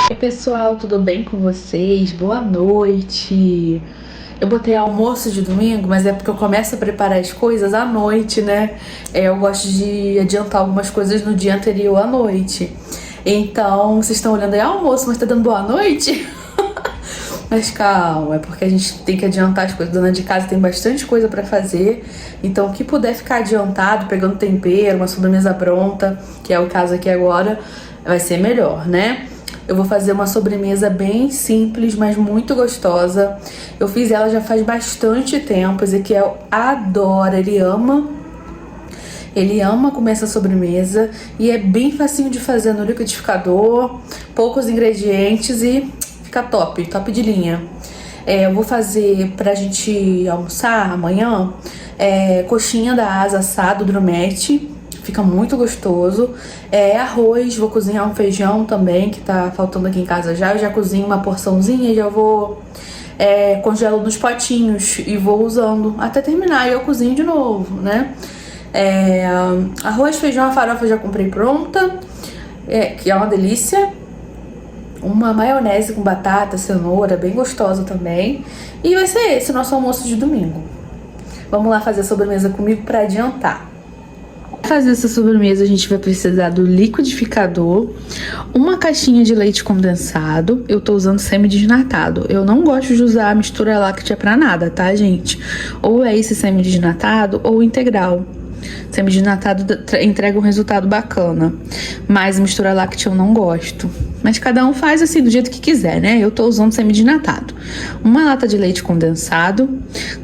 Oi pessoal, tudo bem com vocês? Boa noite! Eu botei almoço de domingo, mas é porque eu começo a preparar as coisas à noite, né? Eu gosto de adiantar algumas coisas no dia anterior à noite. Então, vocês estão olhando aí, almoço, mas tá dando boa noite? Mas calma, é porque a gente tem que adiantar as coisas. Dona de casa tem bastante coisa pra fazer. Então, o que puder ficar adiantado, pegando tempero, uma sobremesa pronta, que é o caso aqui agora, vai ser melhor, né? Eu vou fazer uma sobremesa bem simples, mas muito gostosa. Eu fiz ela já faz bastante tempo. Ezequiel adora, ele ama comer essa sobremesa. E é bem facinho de fazer no liquidificador, poucos ingredientes e fica top, top de linha. Eu vou fazer pra gente almoçar amanhã coxinha da asa assada, drumete. Fica muito gostoso. Arroz, vou cozinhar um feijão também, que tá faltando aqui em casa já. Eu já cozinho uma porçãozinha e já vou congelo nos potinhos e vou usando até terminar. E eu cozinho de novo, né? Arroz, feijão, a farofa eu já comprei pronta, que é uma delícia. Uma maionese com batata, cenoura, bem gostosa também. E vai ser esse o nosso almoço de domingo. Vamos lá fazer a sobremesa comigo pra adiantar. Para fazer essa sobremesa a gente vai precisar do liquidificador, uma caixinha de leite condensado. Eu tô usando semi-desnatado. Eu não gosto de usar a mistura láctea pra nada, tá, gente? Ou é esse semi-desnatado ou integral. Semi-desnatado entrega um resultado bacana, mas mistura láctea eu não gosto. Mas cada um faz assim do jeito que quiser, né? Eu tô usando semi-desnatado. Uma lata de leite condensado,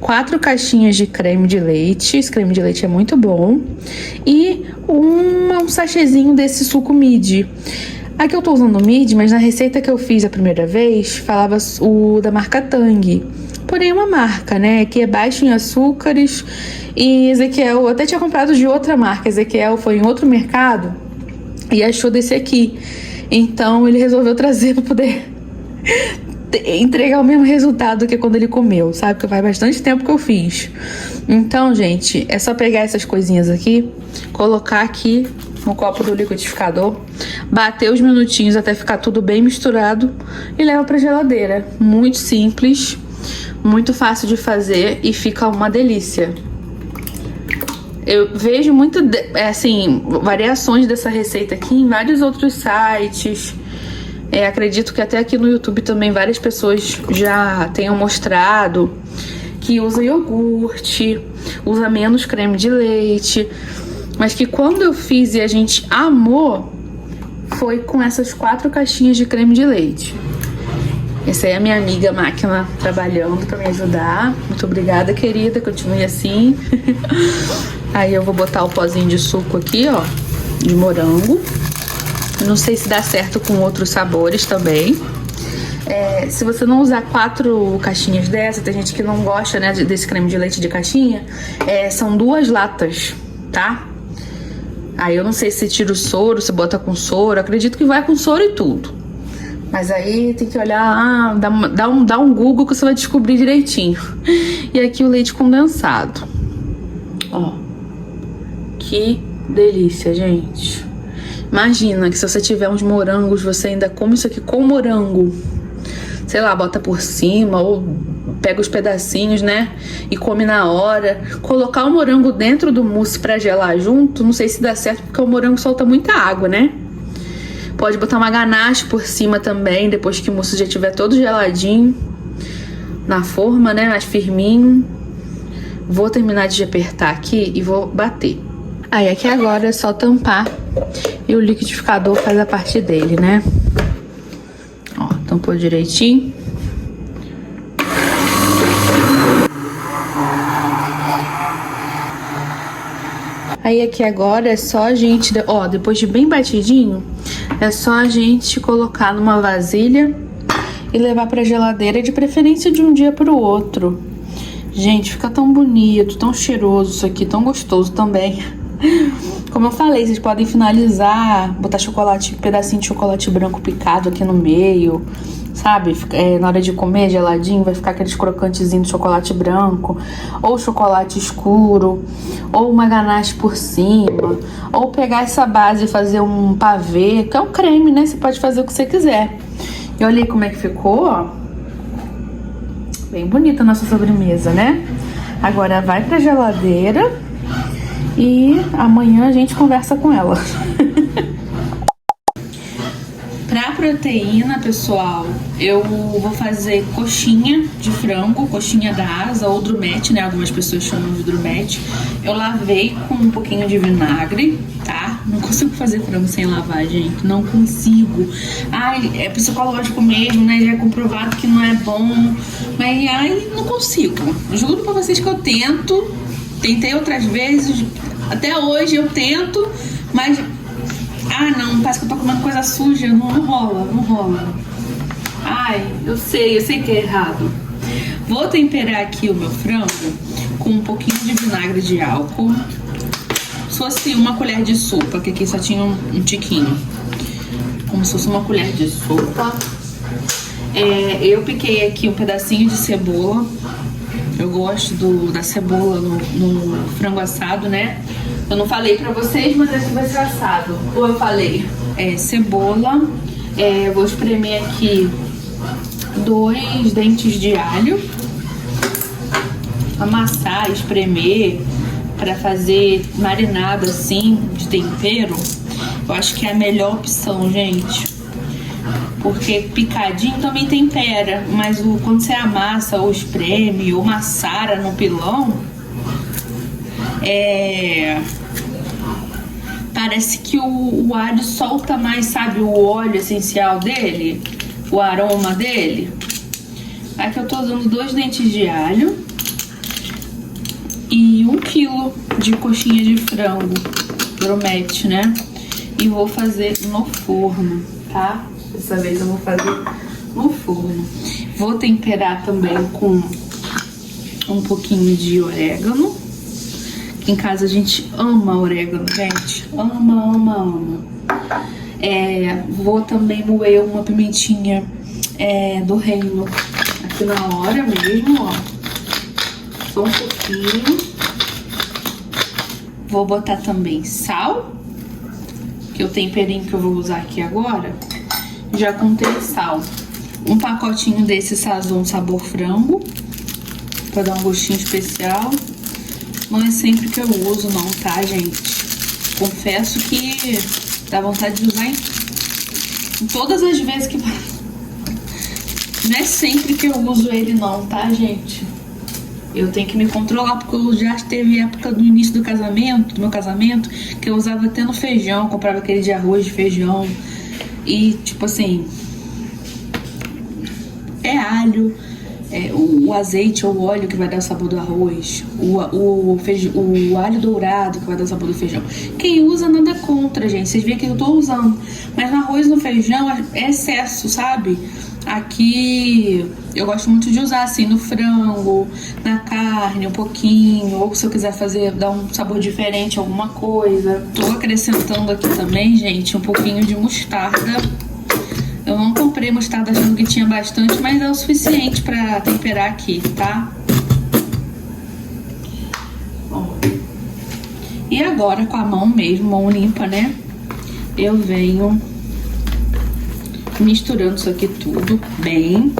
4 caixinhas de creme de leite. Esse creme de leite é muito bom. E um sachêzinho desse suco Midi. Aqui eu tô usando o Midi, mas na receita que eu fiz a primeira vez, falava o da marca Tang. Porém, é uma marca, né? Que é baixo em açúcares. E Ezequiel, eu até tinha comprado de outra marca. Ezequiel foi em outro mercado e achou desse aqui. Então, ele resolveu trazer para poder entregar o mesmo resultado que quando ele comeu, sabe? Porque faz bastante tempo que eu fiz. Então, gente, é só pegar essas coisinhas aqui, colocar aqui no copo do liquidificador, bater os minutinhos até ficar tudo bem misturado e leva pra geladeira. Muito simples, muito fácil de fazer e fica uma delícia. Eu vejo muito, variações dessa receita aqui em vários outros sites. Acredito que até aqui no YouTube também várias pessoas já tenham mostrado que usa iogurte, usa menos creme de leite. Mas que quando eu fiz e a gente amou, foi com essas 4 caixinhas de creme de leite. Essa aí é a minha amiga máquina trabalhando pra me ajudar. Muito obrigada, querida. Continue assim. Aí eu vou botar o pozinho de suco aqui, ó, de morango. Não sei se dá certo com outros sabores também. Se você não usar 4 caixinhas dessa, tem gente que não gosta, né, desse creme de leite de caixinha. São 2 latas, tá? Aí eu não sei se tira o soro, se bota com soro. Acredito que vai com soro e tudo. Mas aí tem que olhar, dá um Google que você vai descobrir direitinho. E aqui o leite condensado. Ó, que delícia, gente. Imagina que se você tiver uns morangos, você ainda come isso aqui com morango. Sei lá, bota por cima ou pega os pedacinhos, né? E come na hora. Colocar o morango dentro do mousse pra gelar junto, não sei se dá certo porque o morango solta muita água, né? Pode botar uma ganache por cima também, depois que o mousse já estiver todo geladinho. Na forma, né? Mais firminho. Vou terminar de apertar aqui e vou bater. Aí aqui agora é só tampar e o liquidificador faz a parte dele, né? Ó, tampou direitinho. Aí aqui agora é só a gente, ó, depois de bem batidinho, é só a gente colocar numa vasilha e levar pra geladeira, de preferência de um dia pro outro. Gente, fica tão bonito, tão cheiroso isso aqui, tão gostoso também. Como eu falei, vocês podem finalizar, botar chocolate, pedacinho de chocolate branco picado aqui no meio, sabe? Na hora de comer geladinho, vai ficar aqueles crocantezinhos de chocolate branco, ou chocolate escuro, ou uma ganache por cima, ou pegar essa base e fazer um pavê, que é um creme, né? Você pode fazer o que você quiser. E olha aí como é que ficou, ó. Bem bonita a nossa sobremesa, né? Agora vai pra geladeira e amanhã a gente conversa com ela. Pra proteína, pessoal, eu vou fazer coxinha de frango, coxinha da asa ou drumete, né? Algumas pessoas chamam de drumete. Eu lavei com um pouquinho de vinagre, tá? Não consigo fazer frango sem lavar, gente. Não consigo. Ai, é psicológico mesmo, né? Já é comprovado que não é bom. Mas ai, não consigo. Juro pra vocês que eu tento. Tentei outras vezes. Até hoje eu tento, mas... Ah, não, parece que eu tô comendo coisa suja. Não rola, não rola. Ai, eu sei que é errado. Vou temperar aqui o meu frango com um pouquinho de vinagre de álcool. Se fosse uma colher de sopa, que aqui só tinha um tiquinho. Como se fosse uma colher de sopa. Eu piquei aqui um pedacinho de cebola. Eu gosto da cebola no frango assado, né? Eu não falei pra vocês, mas aqui vai ser assado. Ou eu falei? Cebola. Vou espremer aqui 2 dentes de alho. Amassar, espremer pra fazer marinada assim de tempero. Eu acho que é a melhor opção, gente. Porque picadinho também tempera, mas quando você amassa ou espreme ou maçara no pilão, parece que o alho solta mais, sabe, o óleo essencial dele, o aroma dele. Aqui eu tô usando 2 dentes de alho e 1 quilo de coxinha de frango, promete, né? E vou fazer no forno, tá? Dessa vez eu vou fazer no forno. Vou temperar também com um pouquinho de orégano. Aqui em casa a gente ama orégano, gente. Ama. Vou também moer uma pimentinha do reino aqui na hora mesmo, ó. Só um pouquinho. Vou botar também sal, que é o temperinho que eu vou usar aqui agora. Já contei sal. Um pacotinho desse Sazon Sabor Frango, pra dar um gostinho especial. Não é sempre que eu uso não, tá, gente? Confesso que dá vontade de usar em todas as vezes que... Não é sempre que eu uso ele não, tá, gente? Eu tenho que me controlar, porque eu já teve época do início do meu casamento, que eu usava até no feijão, comprava aquele de arroz de feijão. E, tipo assim, alho, o azeite ou o óleo que vai dar o sabor do arroz, o alho dourado que vai dar o sabor do feijão. Quem usa, nada contra, gente. Vocês veem que eu tô usando. Mas no arroz e no feijão é excesso, sabe? Aqui eu gosto muito de usar assim no frango, na carne, um pouquinho. Ou se eu quiser dar um sabor diferente, alguma coisa. Tô acrescentando aqui também, gente, um pouquinho de mostarda. Eu não comprei mostarda achando que tinha bastante, mas é o suficiente pra temperar aqui, tá? Bom. E agora com a mão mesmo, mão limpa, né? Eu venho misturando isso aqui tudo bem.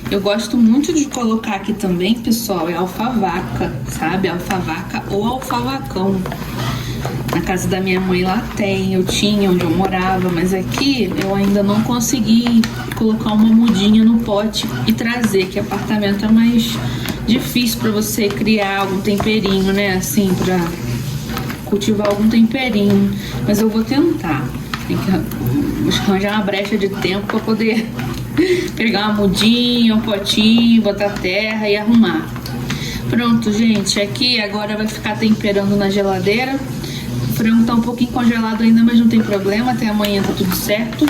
Eu gosto muito de colocar aqui também, pessoal, alfavaca, sabe? Alfavaca ou alfavacão. Na casa da minha mãe lá eu tinha onde eu morava, mas aqui eu ainda não consegui colocar uma mudinha no pote e trazer, que apartamento é mais difícil pra você criar algum temperinho, né? Assim, pra cultivar algum temperinho. Mas eu vou tentar. Tem que arranjar uma brecha de tempo pra poder pegar uma mudinha, um potinho, botar terra e arrumar. Pronto, gente. Aqui agora vai ficar temperando na geladeira. O frango tá um pouquinho congelado ainda, mas não tem problema. Até amanhã tá tudo certo.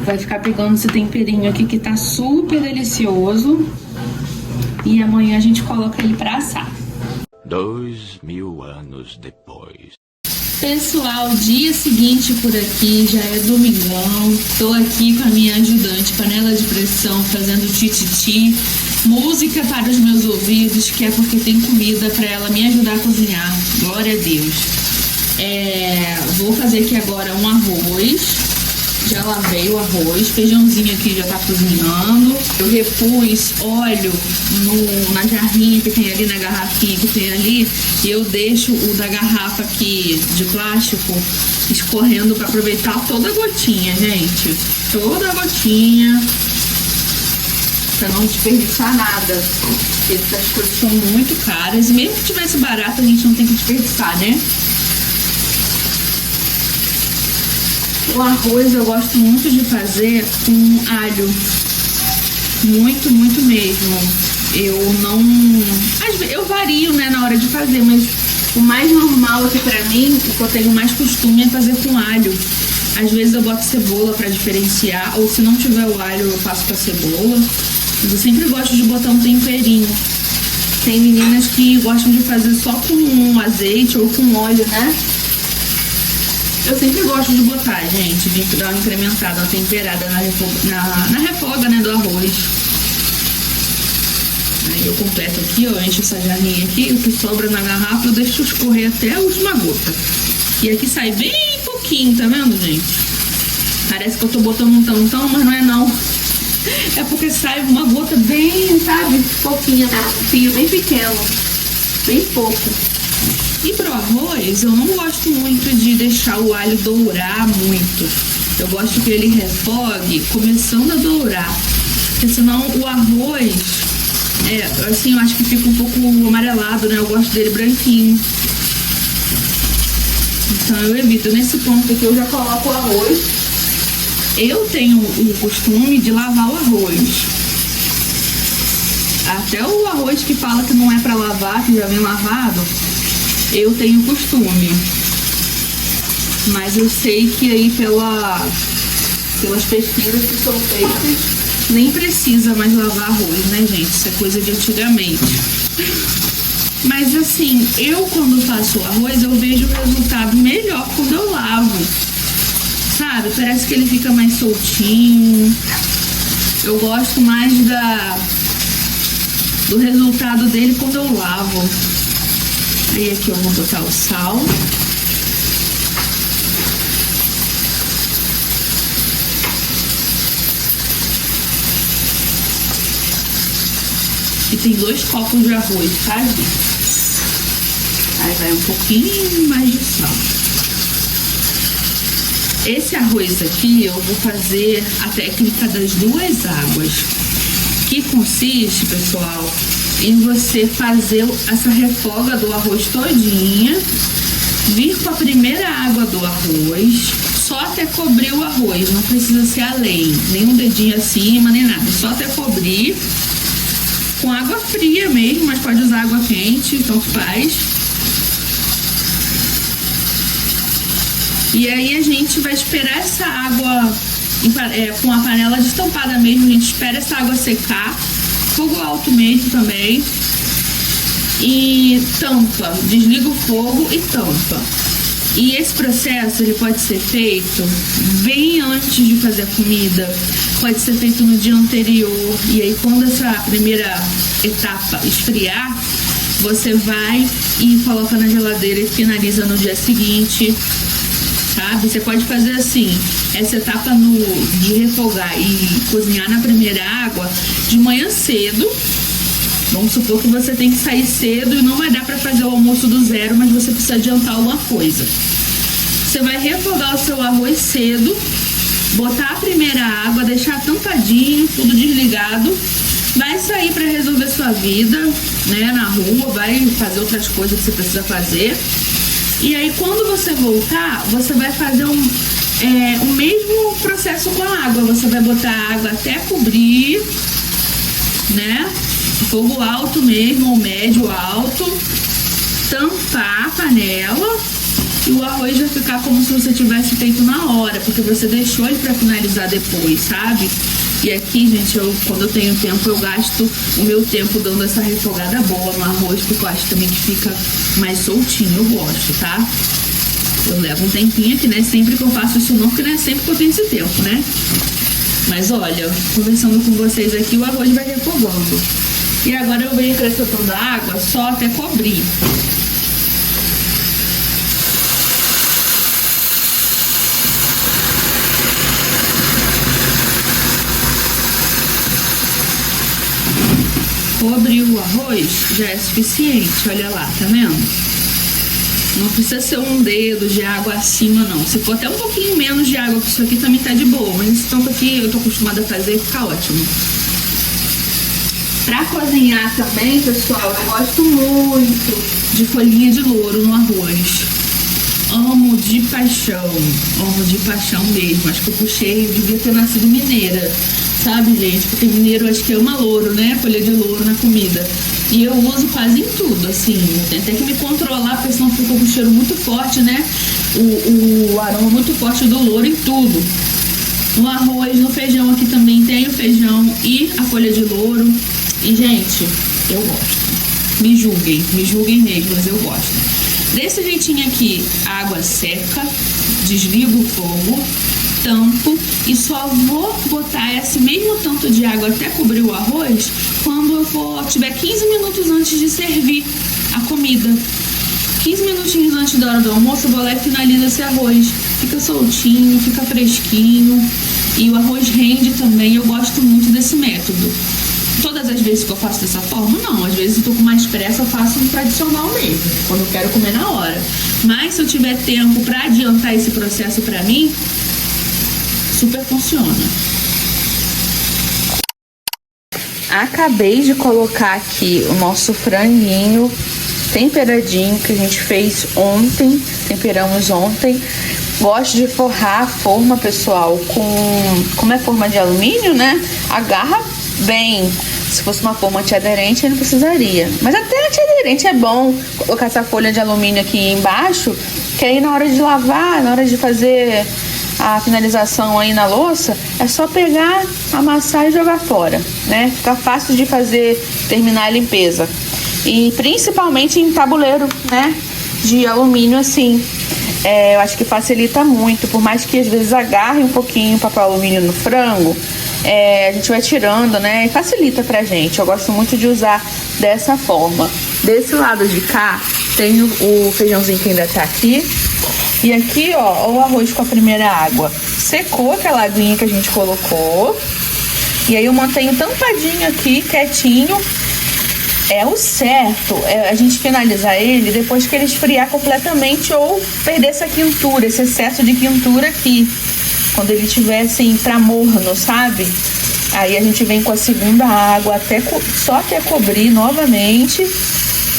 Vai ficar pegando esse temperinho aqui que tá super delicioso. E amanhã a gente coloca ele pra assar. 2000 anos depois. Pessoal, dia seguinte por aqui, já é domingão. Tô aqui com a minha ajudante, panela de pressão, fazendo tititi. Música para os meus ouvidos, que é porque tem comida para ela me ajudar a cozinhar. Glória a Deus. Vou fazer aqui agora um arroz. Já lavei o arroz, feijãozinho aqui já tá cozinhando. Eu repus óleo na jarrinha que tem ali, na garrafinha que tem ali. E eu deixo o da garrafa aqui de plástico escorrendo pra aproveitar toda a gotinha, gente. Toda a gotinha. Pra não desperdiçar nada. Porque essas coisas são muito caras. E mesmo que tivesse barato, a gente não tem que desperdiçar, né? O arroz eu gosto muito de fazer com alho. Muito, muito mesmo. Eu vario, né, na hora de fazer, mas o mais normal aqui pra mim, o que eu tenho mais costume é fazer com alho. Às vezes eu boto cebola pra diferenciar, ou se não tiver o alho eu faço com a cebola. Mas eu sempre gosto de botar um temperinho. Tem meninas que gostam de fazer só com azeite ou com óleo, né? Eu sempre gosto de botar, gente, de dar uma incrementada, uma temperada na refoga, né, do arroz. Aí eu completo aqui, ó, encho essa jarrinha aqui, o que sobra na garrafa eu deixo escorrer até a última gota. E aqui sai bem pouquinho, tá vendo, gente? Parece que eu tô botando um tantão, mas não é não. É porque sai uma gota bem, sabe, pouquinha, né? Um fio bem pequeno, bem pouco. E pro arroz, eu não gosto muito de deixar o alho dourar muito. Eu gosto que ele refogue começando a dourar. Porque senão o arroz, assim, eu acho que fica um pouco amarelado, né? Eu gosto dele branquinho. Então eu evito. Nesse ponto aqui eu já coloco o arroz. Eu tenho o costume de lavar o arroz. Até o arroz que fala que não é pra lavar, que já vem lavado, eu tenho costume, mas eu sei que aí pelas pesquisas que são feitas, nem precisa mais lavar arroz, né, gente? Isso é coisa de antigamente. Mas assim, eu quando faço o arroz, eu vejo o resultado melhor quando eu lavo, sabe? Parece que ele fica mais soltinho. Eu gosto mais do resultado dele quando eu lavo. Aí aqui eu vou botar o sal. E tem 2 copos de arroz, tá, gente? Aí vai um pouquinho mais de sal. Esse arroz aqui eu vou fazer a técnica das 2 águas. Que consiste, pessoal, em você fazer essa refoga do arroz todinha, vir com a primeira água do arroz, só até cobrir o arroz, não precisa ser além, nem um dedinho acima, nem nada, só até cobrir, com água fria mesmo, mas pode usar água quente, então faz. E aí a gente vai esperar essa água, com a panela destampada mesmo, a gente espera essa água secar, fogo alto mesmo também, e tampa, desliga o fogo e tampa. E esse processo ele pode ser feito bem antes de fazer a comida, pode ser feito no dia anterior, e aí quando essa primeira etapa esfriar, você vai e coloca na geladeira e finaliza no dia seguinte, sabe? Você pode fazer assim, essa etapa de refogar e cozinhar na primeira água de manhã cedo. Vamos supor que você tem que sair cedo e não vai dar para fazer o almoço do zero, mas você precisa adiantar alguma coisa. Você vai refogar o seu arroz cedo, botar a primeira água, deixar tampadinho, tudo desligado, vai sair para resolver sua vida, né, na rua, vai fazer outras coisas que você precisa fazer. E aí quando você voltar, você vai fazer o mesmo processo com a água. Você vai botar a água até cobrir, né? Fogo alto mesmo, ou médio alto. Tampar a panela. E o arroz vai ficar como se você tivesse feito na hora, porque você deixou ele pra finalizar depois, sabe? E aqui, gente, quando eu tenho tempo, eu gasto o meu tempo dando essa refogada boa no arroz, porque eu acho também que fica mais soltinho, eu gosto, tá? Eu levo um tempinho aqui, né? Sempre que eu faço isso não, porque não é sempre que eu tenho esse tempo, né? Mas olha, conversando com vocês aqui, o arroz vai refogando. E agora eu venho acrescentando a água só até cobrir. Cobrir o arroz já é suficiente, olha lá, tá vendo? Não precisa ser um dedo de água acima, não. Se for até um pouquinho menos de água, que isso aqui também tá de boa. Mas esse tanto aqui eu tô acostumada a fazer e fica ótimo. Pra cozinhar também, pessoal, eu gosto muito de folhinha de louro no arroz. Amo de paixão mesmo. Acho que eu puxei, eu devia ter nascido mineira, sabe, gente? Porque mineiro acho que ama louro, né? Folha de louro na comida. E eu uso quase em tudo, assim. Tem até que me controlar, porque senão fica com um cheiro muito forte, né? O aroma muito forte do louro em tudo. No arroz, no feijão aqui também tem o feijão e a folha de louro. E, gente, eu gosto. Me julguem mesmo, mas eu gosto. Desse jeitinho aqui, água seca, desligo o fogo, tampo e só vou botar esse mesmo tanto de água até cobrir o arroz quando eu tiver 15 minutos antes de servir a comida. 15 minutinhos antes da hora do almoço eu vou lá e finalizo esse arroz. Fica soltinho, fica fresquinho e o arroz rende também. Eu gosto muito desse método. Todas as vezes que eu faço dessa forma, não. Às vezes eu tô com mais pressa, eu faço um tradicional mesmo, quando eu quero comer na hora. Mas se eu tiver tempo pra adiantar esse processo pra mim, super funciona. Acabei de colocar aqui o nosso franguinho temperadinho que a gente fez ontem, temperamos ontem. Gosto de forrar a forma, pessoal, como é forma de alumínio, né? Agarra bem. Se fosse uma forma antiaderente, eu não precisaria. Mas até antiaderente é bom colocar essa folha de alumínio aqui embaixo, que aí na hora de lavar, na hora de fazer a finalização aí na louça, é só pegar, amassar e jogar fora, né? Fica fácil de fazer, terminar a limpeza. E principalmente em tabuleiro, né? De alumínio assim. Eu acho que facilita muito, por mais que às vezes agarre um pouquinho o papel alumínio no frango, a gente vai tirando, né? E facilita pra gente. Eu gosto muito de usar dessa forma. Desse lado de cá, tem o feijãozinho que ainda tá aqui. E aqui, ó, o arroz com a primeira água. Secou aquela aguinha que a gente colocou. E aí eu mantenho tampadinho aqui, quietinho. O certo é a gente finalizar ele depois que ele esfriar completamente ou perder essa quintura, esse excesso de quintura aqui. Quando ele estiver assim pra morno, sabe? Aí a gente vem com a segunda água só até cobrir novamente.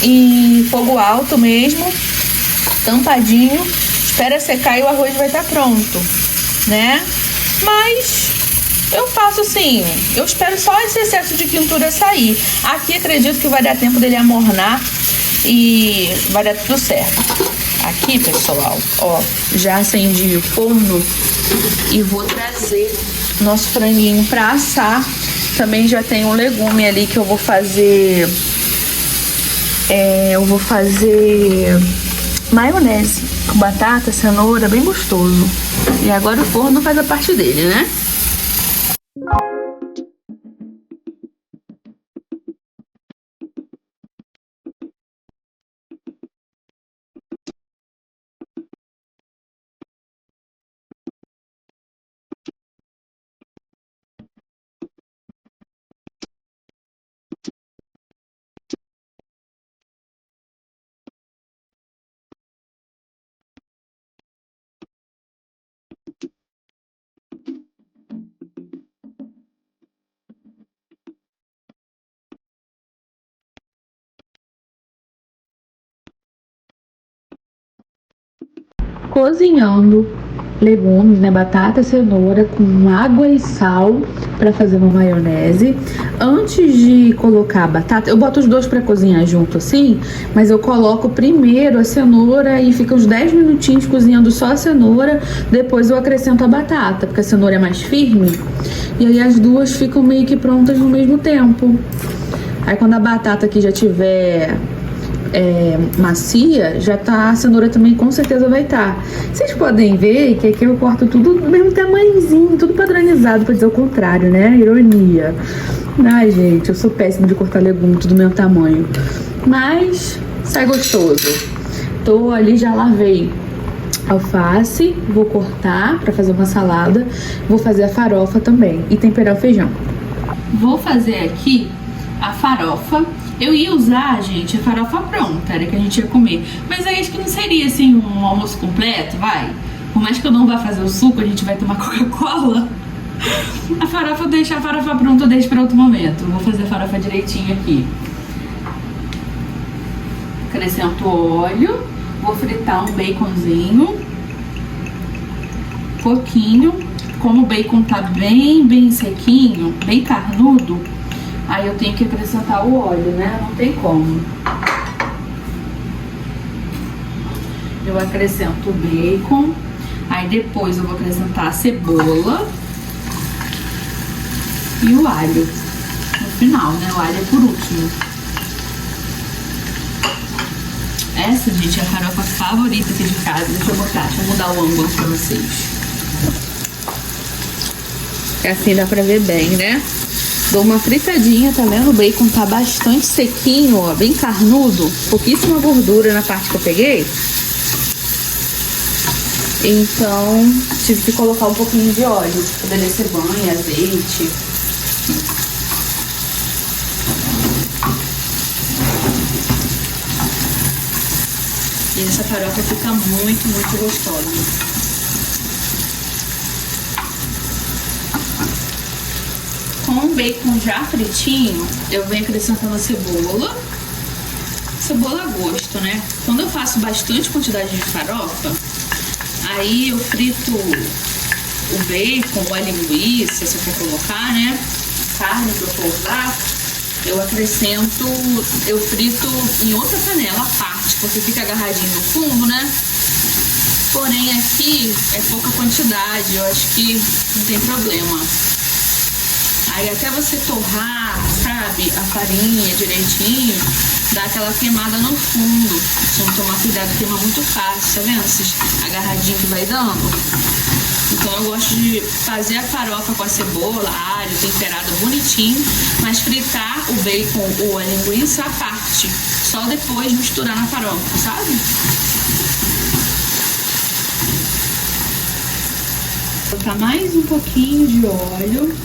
E fogo alto mesmo, tampadinho. Espera secar e o arroz vai estar pronto, né? Mas eu faço assim, eu espero só esse excesso de quintura sair. Aqui acredito que vai dar tempo dele amornar e vai dar tudo certo. Aqui, pessoal, ó, já acendi o forno e vou trazer nosso franguinho pra assar. Também já tem um legume ali que eu vou fazer. Maionese com batata, cenoura, bem gostoso. E agora o forno faz a parte dele, né? Cozinhando legumes, né, batata, cenoura com água e sal para fazer uma maionese. Antes de colocar a batata, eu boto os dois para cozinhar junto assim, mas eu coloco primeiro a cenoura e fica uns 10 minutinhos cozinhando só a cenoura, depois eu acrescento a batata, porque a cenoura é mais firme, e aí as duas ficam meio que prontas no mesmo tempo. Aí quando a batata aqui já tiver macia, já tá, a cenoura também com certeza vai estar. Vocês podem ver que aqui eu corto tudo do mesmo tamanhozinho, tudo padronizado, pra dizer o contrário, né? Ironia. Ai, gente, eu sou péssima de cortar legume tudo do mesmo tamanho. Mas sai gostoso. Tô ali, já lavei alface, vou cortar pra fazer uma salada, vou fazer a farofa também e temperar o feijão. Vou fazer aqui a farofa. Eu ia usar, gente, a farofa pronta, era que a gente ia comer. Mas aí acho que não seria, assim, um almoço completo, vai? Por mais que eu não vá fazer o suco, a gente vai tomar Coca-Cola. A farofa pronta eu deixo para outro momento. Vou fazer a farofa direitinho aqui. Acrescento óleo. Vou fritar um baconzinho. Pouquinho. Como o bacon tá bem sequinho, bem carnudo, aí eu tenho que acrescentar o óleo, né? Não tem como. Eu acrescento o bacon. Aí depois eu vou acrescentar a cebola e o alho no final, né? O alho é por último. Essa, gente, é a farofa favorita aqui de casa. Deixa eu mudar o ângulo pra vocês. Assim dá pra ver bem, né? Dou uma fritadinha, tá vendo? O bacon tá bastante sequinho, ó, bem carnudo. Pouquíssima gordura na parte que eu peguei. Então, tive que colocar um pouquinho de óleo pra poder descer banho, azeite. E essa farofa fica muito gostosa. Com o bacon já fritinho, eu venho acrescentando a cebola. Cebola a gosto, né? Quando eu faço bastante quantidade de farofa, aí eu frito o bacon ou a linguiça, se eu for colocar, né? Carne que eu for usar, eu frito em outra panela à parte, porque fica agarradinho no fundo, né? Porém aqui é pouca quantidade, eu acho que não tem problema. Aí até você torrar, sabe, a farinha direitinho, dá aquela queimada no fundo. Se não tomar cuidado, queima muito fácil, tá vendo? Esses agarradinhos que vai dando. Então eu gosto de fazer a farofa com a cebola, alho, temperada bonitinho, mas fritar o bacon ou a linguiça à parte. Só depois misturar na farofa, sabe? Vou botar mais um pouquinho de óleo.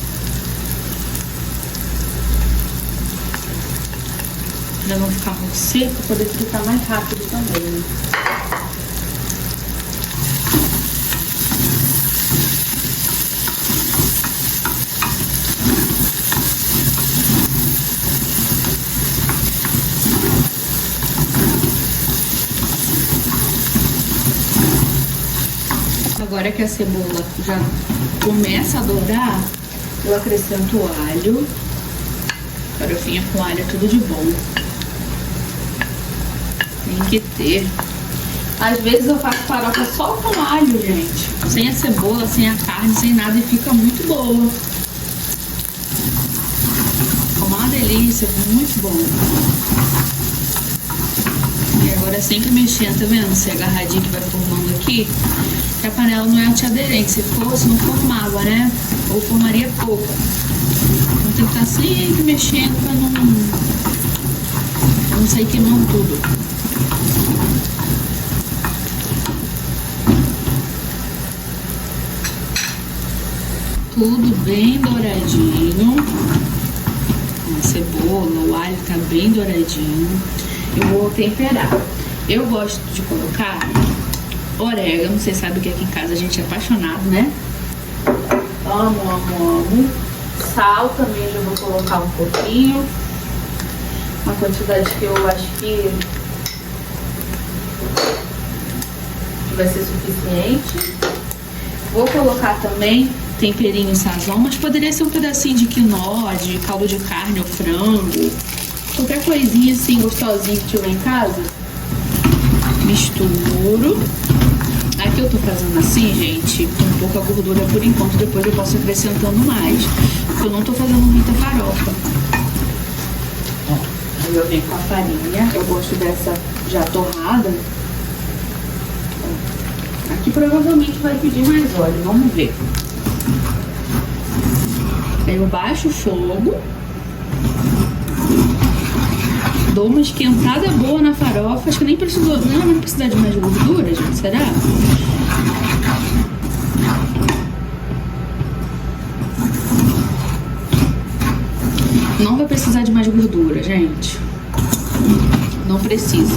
Pra não ficar muito seco, pra poder fritar mais rápido também. Agora que a cebola já começa a dourar, eu acrescento o alho. Farofinha com alho é tudo de bom. Tem que ter. Às vezes eu faço farofa só com alho, gente. Sem a cebola, sem a carne, sem nada, e fica muito boa. Fica uma delícia, muito bom. E agora sempre mexendo, tá vendo? Esse agarradinho que vai formando aqui. Que a panela não é antiaderente. Se não formava, né? Ou formaria pouco. Então tem que estar sempre mexendo pra não sair queimando tudo. Tudo bem douradinho. A cebola, o alho tá bem douradinho. Eu vou temperar. Eu gosto de colocar orégano. Vocês sabem que aqui em casa a gente é apaixonado, né? Amo. Sal também já vou colocar um pouquinho. Uma quantidade que eu acho que vai ser suficiente. Vou colocar também temperinho sazon, mas poderia ser um pedacinho de quinó, de caldo de carne ou frango. Qualquer coisinha assim gostosinha que tiver em casa. Misturo. Aqui eu tô fazendo assim, gente, com pouca gordura por enquanto. Depois eu posso ir acrescentando mais, porque eu não tô fazendo muita farofa. Aí eu venho com a farinha. Eu gosto dessa já torrada. Aqui provavelmente vai pedir mais óleo, vamos ver. Aí eu baixo o fogo, dou uma esquentada boa na farofa. Acho que nem precisou, não vai precisar de mais gordura, gente, será? Não vai precisar de mais gordura, gente. Não precisa.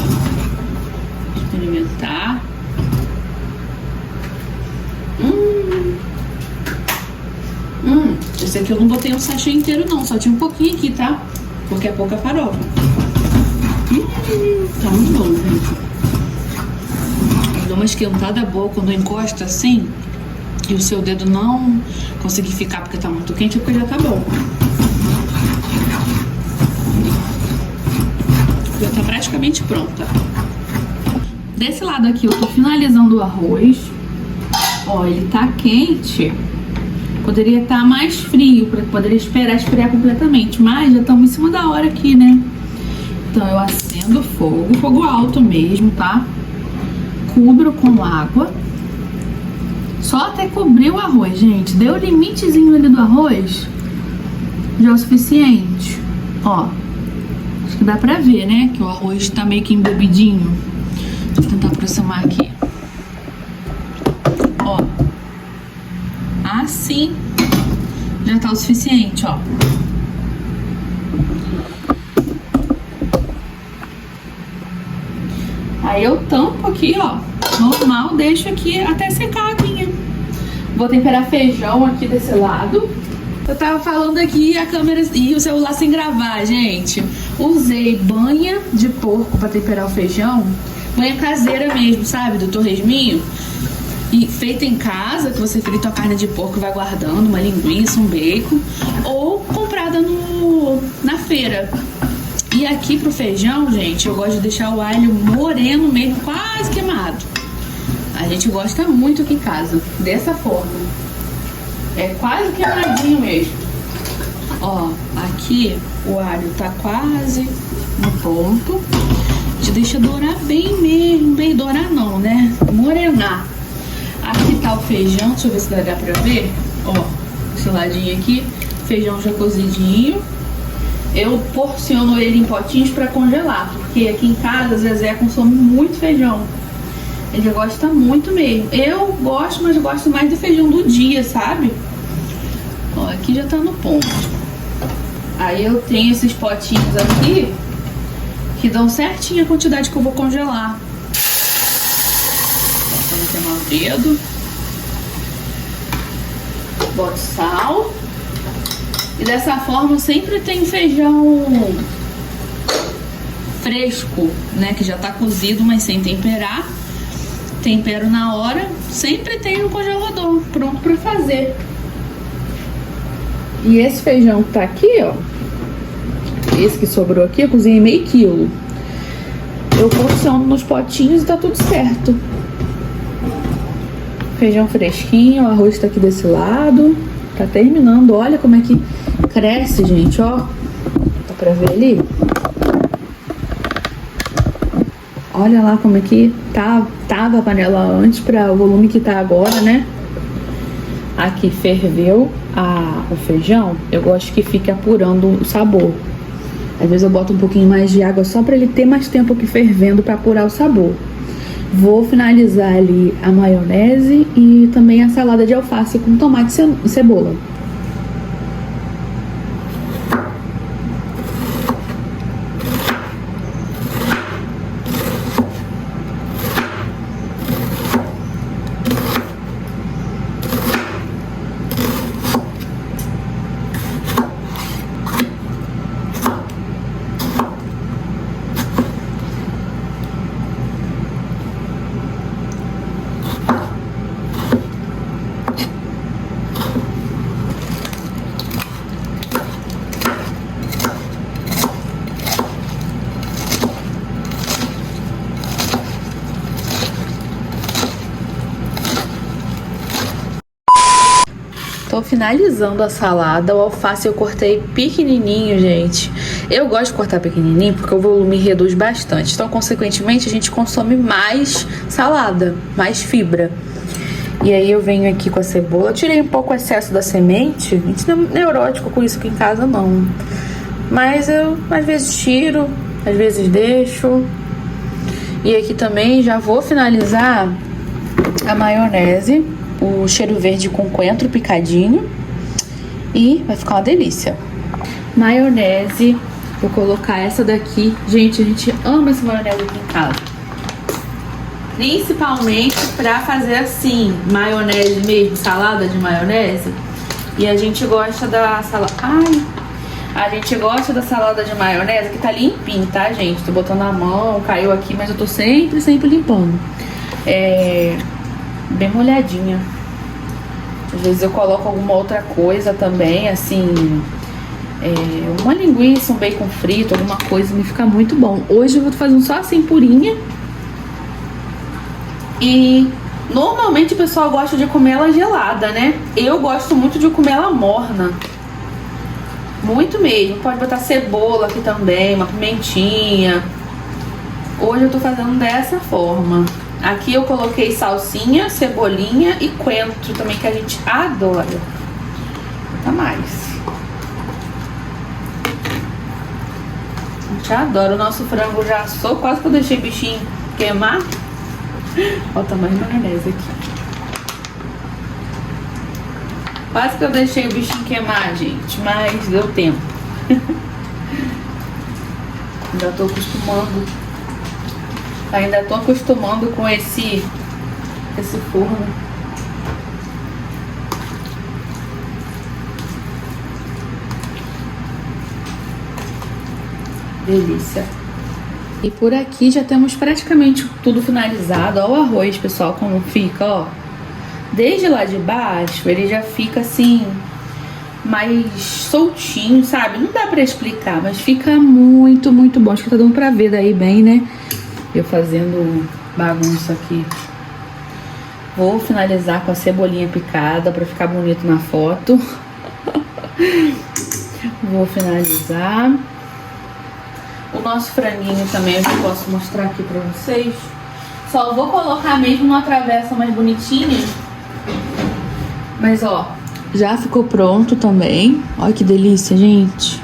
Experimentar. Esse aqui eu não botei um sachê inteiro não, só tinha um pouquinho aqui, tá? Porque é pouca farofa. Tá muito bom, gente. Dá uma esquentada boa quando encosta assim e o seu dedo não conseguir ficar porque tá muito quente, é porque já tá bom. Já tá praticamente pronta. Desse lado aqui eu tô finalizando o arroz. Ó, ele tá quente. Poderia estar mais frio, poderia esperar esfriar completamente, mas já estamos em cima da hora aqui, né? Então eu acendo o fogo, fogo alto mesmo, tá? Cubro com água. Só até cobrir o arroz, gente. Deu o limitezinho ali do arroz, já é o suficiente. Ó, acho que dá pra ver, né? Que o arroz tá meio que embebidinho. Vou tentar aproximar aqui. Ó, assim já tá o suficiente, ó. Aí eu tampo aqui, ó, normal, deixo aqui até secar a aguinha. Vou temperar feijão aqui desse lado. Eu tava falando aqui a câmera e o celular sem gravar, gente. Usei banha de porco pra temperar o feijão. Banha caseira mesmo, sabe? Do torresminho. E feita em casa, que você frita a carne de porco e vai guardando, uma linguiça, um bacon. Ou comprada na feira. E aqui pro feijão, gente, eu gosto de deixar o alho moreno mesmo, quase queimado. A gente gosta muito aqui em casa, dessa forma. É quase queimadinho mesmo. Ó, aqui o alho tá quase no ponto. A gente deixa dourar bem mesmo, bem dourar não, né? Morenar. Aqui tá o feijão, deixa eu ver se vai dar pra ver. Ó, esse ladinho aqui, feijão já cozidinho. Eu porciono ele em potinhos pra congelar, porque aqui em casa a Zezé consome muito feijão. Ele gosta muito mesmo. Eu gosto, mas gosto mais do feijão do dia, sabe? Ó, aqui já tá no ponto. Aí eu tenho esses potinhos aqui que dão certinho a quantidade que eu vou congelar. Vou queimar o dedo. Boto sal. E dessa forma sempre tem feijão fresco, né? Que já tá cozido, mas sem temperar. Tempero na hora. Sempre tem no congelador, pronto pra fazer. E esse feijão que tá aqui, ó. Esse que sobrou aqui, eu cozinhei meio quilo. Eu porciono nos potinhos e tá tudo certo. Feijão fresquinho, o arroz tá aqui desse lado. Tá terminando, olha como é que cresce, gente, ó. Dá pra ver ali? Olha lá como é que tava a panela antes para o volume que tá agora, né? Aqui ferveu o feijão. Eu gosto que fique apurando o sabor. Às vezes eu boto um pouquinho mais de água só para ele ter mais tempo aqui fervendo para apurar o sabor. Vou finalizar ali a maionese e também a salada de alface com tomate e cebola. Tô finalizando a salada. O alface eu cortei pequenininho, gente. Eu gosto de cortar pequenininho porque o volume reduz bastante. Então, consequentemente, a gente consome mais salada, mais fibra. E aí eu venho aqui com a cebola. Eu tirei um pouco o excesso da semente. A gente não é neurótico com isso aqui em casa, não. Mas eu, às vezes, tiro, às vezes deixo. E aqui também já vou finalizar a maionese. O cheiro verde com coentro picadinho. E vai ficar uma delícia. maionese. Vou colocar essa daqui. Gente, a gente ama essa maionese aqui em casa. Principalmente pra fazer assim, maionese mesmo, salada de maionese. E a gente gosta da salada... Ai! A gente gosta da salada de maionese que tá limpinho, tá, gente? Tô botando a mão, caiu aqui, mas eu tô sempre limpando. Bem molhadinha. Às vezes eu coloco alguma outra coisa também, assim... uma linguiça, um bacon frito, alguma coisa, me fica muito bom. Hoje eu vou fazendo só assim, purinha. E normalmente o pessoal gosta de comer ela gelada, né? Eu gosto muito de comer ela morna. Muito mesmo. Pode botar cebola aqui também, uma pimentinha. Hoje eu tô fazendo dessa forma. Aqui eu coloquei salsinha, cebolinha e coentro também, que a gente adora. Botar mais. A gente adora. O nosso frango já assou. Quase que eu deixei o bichinho queimar. Olha o tamanho da maionese aqui. Quase que eu deixei o bichinho queimar, gente. Mas deu tempo. Ainda tô acostumando. Ainda tô acostumando com esse forno. Delícia. E por aqui já temos praticamente tudo finalizado. Olha o arroz, pessoal, como fica, ó. Desde lá de baixo, ele já fica assim, mais soltinho, sabe? Não dá pra explicar, mas fica muito bom. Acho que tá dando pra ver daí bem, né? Eu fazendo bagunça aqui. Vou finalizar com a cebolinha picada pra ficar bonito na foto. Vou finalizar. O nosso franguinho também eu já posso mostrar aqui pra vocês. Só vou colocar mesmo numa travessa mais bonitinha. Mas ó, já ficou pronto também. Olha que delícia, gente.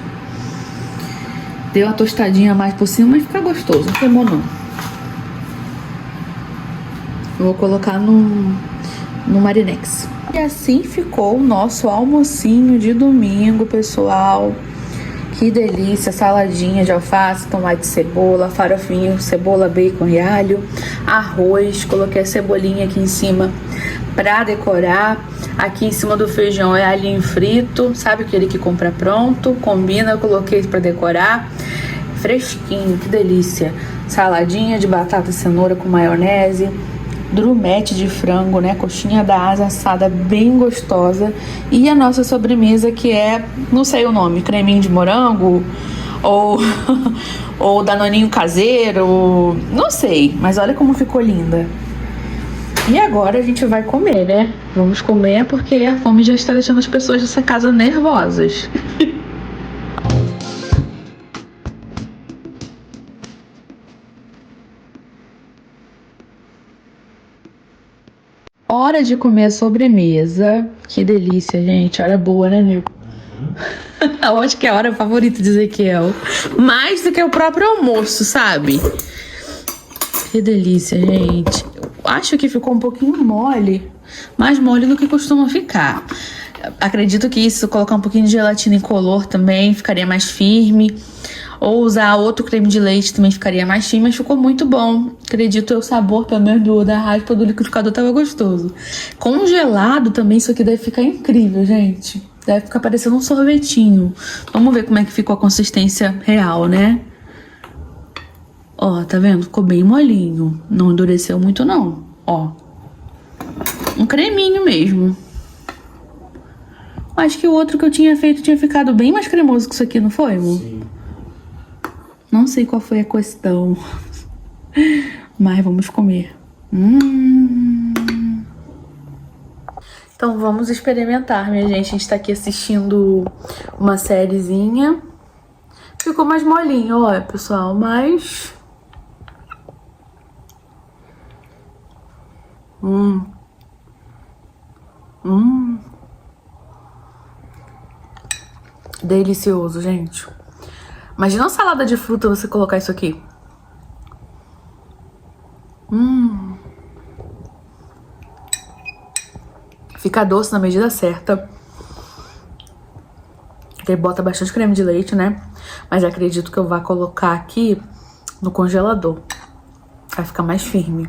Deu uma tostadinha mais por cima, mas fica gostoso, não queimou não. Eu vou colocar no Marinex. E assim ficou o nosso almocinho de domingo, pessoal. Que delícia, saladinha de alface, tomate, cebola, farofinho, cebola, bacon e alho, arroz, coloquei a cebolinha aqui em cima pra decorar. Aqui em cima do feijão é alhinho frito, sabe aquele que compra pronto, combina, eu coloquei pra decorar. Fresquinho, que delícia. Saladinha de batata e cenoura com maionese. Drumete de frango, né? Coxinha da asa assada, bem gostosa. E a nossa sobremesa, que é, não sei o nome, creminho de morango ou danoninho caseiro, não sei, mas olha como ficou linda. E agora a gente vai comer, né? Vamos comer porque a fome já está deixando as pessoas dessa casa nervosas. Hora de comer a sobremesa. Que delícia, gente. Hora boa, né, Nico? Eu acho que é a hora favorita de Ezequiel. Mais do que o próprio almoço, sabe? Que delícia, gente. Eu acho que ficou um pouquinho mole. Mais mole do que costuma ficar. Acredito que isso, colocar um pouquinho de gelatina incolor também, ficaria mais firme. Ou usar outro creme de leite também ficaria mais firme, mas ficou muito bom. Acredito eu, o sabor pelo menos da raspa do liquidificador tava gostoso. Congelado também, isso aqui deve ficar incrível, gente. Deve ficar parecendo um sorvetinho. Vamos ver como é que ficou a consistência real, né? Ó, tá vendo? Ficou bem molinho. Não endureceu muito, não. Ó. Um creminho mesmo. Acho que o outro que eu tinha feito tinha ficado bem mais cremoso que isso aqui, não foi, amor? Sim. Não sei qual foi a questão. Mas vamos comer. Então vamos experimentar, minha gente. A gente tá aqui assistindo uma sériezinha. Ficou mais molinho, ó, pessoal, mas... Delicioso, gente. Imagina uma salada de fruta você colocar isso aqui. Fica doce na medida certa. Porque bota bastante creme de leite, né? Mas acredito que eu vá colocar aqui no congelador. Vai ficar mais firme.